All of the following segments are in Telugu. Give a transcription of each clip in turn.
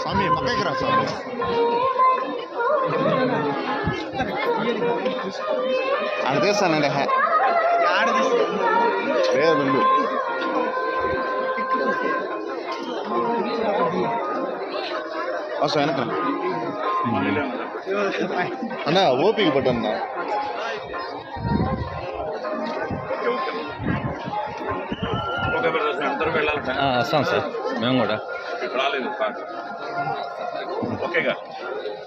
స్వామి పక్కకి రా స్వామి. అది తీస్తానండి వెళ్ళు వెనక అన్నా ఓపిక పట్టన్నా. వస్తాం సార్ మేము కూడా రాలేదు. ఓకేగా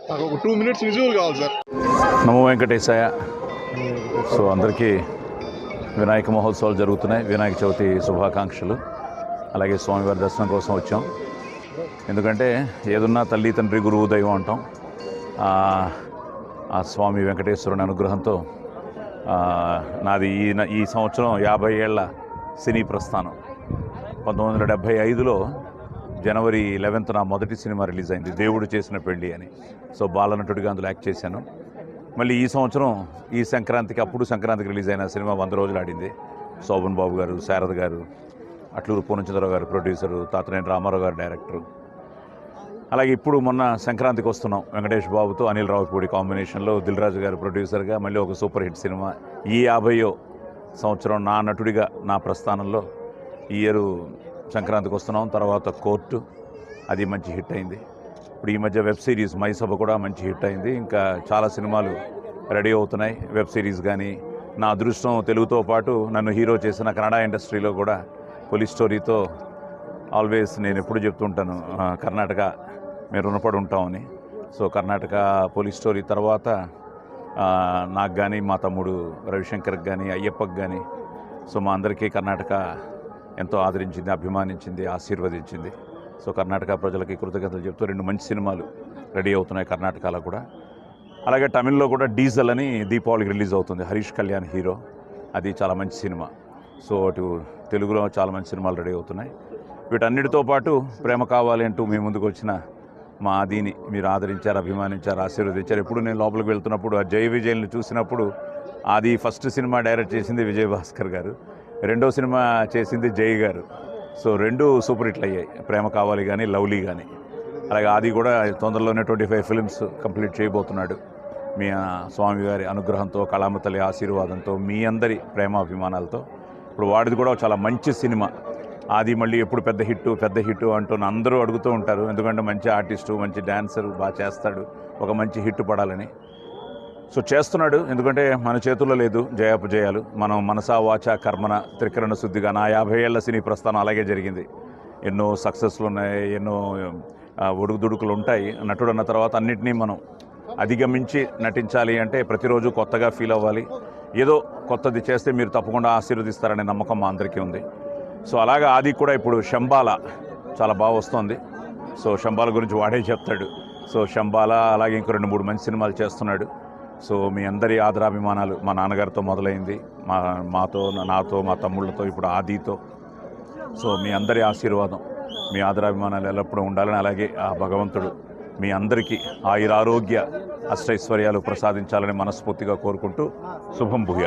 నాకు ఒక 2 minutes విజువల్ కావాలి సార్. నమో వెంకటేశాయ. సో అందరికీ వినాయక మహోత్సవాలు జరుగుతున్నాయి. వినాయక చవితి శుభాకాంక్షలు. అలాగే స్వామివారి దర్శనం కోసం వచ్చాం. ఎందుకంటే ఏదున్నా తల్లి తండ్రి గురువు దైవం అంటాం. ఆ స్వామి వెంకటేశ్వరుని అనుగ్రహంతో నాది ఈ సంవత్సరం 50 ఏళ్ల సినీ ప్రస్థానం. 1975లో జనవరి 11న నా మొదటి సినిమా రిలీజ్ అయింది, దేవుడు చేసిన పెళ్ళి అని. సో బాలనటుడిగా అందులో యాక్ట్ చేశాను. మళ్ళీ ఈ సంవత్సరం ఈ సంక్రాంతికి, అప్పుడు సంక్రాంతికి రిలీజ్ అయిన సినిమా 100 రోజులు ఆడింది. శోభన్ బాబు గారు, శారద గారు, అట్లూరు పూర్ణచంద్రరావు గారు ప్రొడ్యూసరు, తాతనేని రామారావు గారు డైరెక్టరు. అలాగే ఇప్పుడు మొన్న సంక్రాంతికి వస్తున్నాం వెంకటేష్ బాబుతో అనిల్ రావుపూడి కాంబినేషన్లో దిల్ రాజు గారు ప్రొడ్యూసర్గా మళ్ళీ ఒక సూపర్ హిట్ సినిమా. ఈ 50వ సంవత్సరం నా నటుడిగా నా ప్రస్థానంలో ఈ ఇయర్ సంక్రాంతికి వస్తున్నాం. తర్వాత కోర్టు, అది మంచి హిట్ అయింది. ఇప్పుడు ఈ మధ్య వెబ్ సిరీస్ మైసభ కూడా మంచి హిట్ అయింది. ఇంకా చాలా సినిమాలు రెడీ అవుతున్నాయి, వెబ్ సిరీస్ కానీ. నా అదృష్టం తెలుగుతో పాటు నన్ను హీరో చేసిన కన్నడ ఇండస్ట్రీలో కూడా పోలీస్ స్టోరీతో ఆల్వేస్ నేను ఎప్పుడు చెప్తుంటాను, కర్ణాటక మేము రుణపడి ఉంటామని. సో కర్ణాటక పోలీస్ స్టోరీ తర్వాత నాకు కానీ, మా తమ్ముడు రవిశంకర్కి కానీ, అయ్యప్పకి కానీ, సో మా అందరికీ కర్ణాటక ఎంతో ఆదరించింది, అభిమానించింది, ఆశీర్వదించింది. సో కర్ణాటక ప్రజలకి కృతజ్ఞతలు చెప్తూ 2 మంచి సినిమాలు రెడీ అవుతున్నాయి కర్ణాటకలో కూడా. అలాగే తమిళ్లో కూడా డీజల్ అని దీపావళికి రిలీజ్ అవుతుంది, హరీష్ కళ్యాణ్ హీరో. అది చాలా మంచి సినిమా. సో అటు తెలుగులో చాలా మంచి సినిమాలు రెడీ అవుతున్నాయి. వీటన్నిటితో పాటు ప్రేమ కావాలి అంటూ మీ ముందుకు వచ్చిన మా ఆదిని మీరు ఆదరించారు, అభిమానించారు, ఆశీర్వదించారు. ఎప్పుడు నేను లోపలికి వెళ్తున్నప్పుడు ఆ జై విజయ్ని చూసినప్పుడు, ఆది ఫస్ట్ సినిమా డైరెక్ట్ చేసింది విజయభాస్కర్ గారు, రెండో సినిమా చేసింది జై గారు. సో 2 సూపర్ హిట్లు అయ్యాయి, ప్రేమ కావాలి కానీ, లవ్లీ కానీ. అలాగే ఆది కూడా తొందరలోనే 25 ఫిల్మ్స్ కంప్లీట్ చేయబోతున్నాడు. మీ స్వామివారి అనుగ్రహంతో, కళామ తల్లి ఆశీర్వాదంతో, మీ అందరి ప్రేమాభిమానాలతో. ఇప్పుడు వాడిది కూడా చాలా మంచి సినిమా. ఆది మళ్ళీ ఎప్పుడు పెద్ద హిట్టు అంటూ అందరూ అడుగుతూ ఉంటారు. ఎందుకంటే మంచి ఆర్టిస్టు, మంచి డ్యాన్సరు, బాగా చేస్తాడు, ఒక మంచి హిట్ పడాలని. సో చేస్తున్నాడు. ఎందుకంటే మన చేతుల్లో లేదు జయాపజయాలు. మనం మనసా వాచ కర్మన త్రికరణ శుద్ధిగా నా 50 ఏళ్ల సినీ ప్రస్థానం అలాగే జరిగింది. ఎన్నో సక్సెస్లు ఉన్నాయి, ఎన్నో ఒడుగుదుడుకులు ఉంటాయి. నటుడు అన్న తర్వాత అన్నింటినీ మనం అధిగమించి నటించాలి అంటే ప్రతిరోజు కొత్తగా ఫీల్ అవ్వాలి. ఏదో కొత్తది చేస్తే మీరు తప్పకుండా ఆశీర్వదిస్తారనే నమ్మకం మా అందరికీ ఉంది. సో అలాగే ఆది కూడా ఇప్పుడు శంబాల చాలా బాగా వస్తుంది. సో శంబాల గురించి వాడే చెప్తాడు. సో శంబాల అలాగే ఇంకో 2-3 మంచి సినిమాలు చేస్తున్నాడు. సో మీ అందరి ఆదరాభిమానాలు మా నాన్నగారితో మొదలైంది, నాతో, మా తమ్ముళ్ళతో, ఇప్పుడు ఆదితో. సో మీ అందరి ఆశీర్వాదం, మీ ఆదరాభిమానాలు ఎల్లప్పుడూ ఉండాలని, అలాగే ఆ భగవంతుడు మీ అందరికీ ఆయురారోగ్య అష్టైశ్వర్యాలు ప్రసాదించాలని మనస్ఫూర్తిగా కోరుకుంటూ శుభం భూయాత్.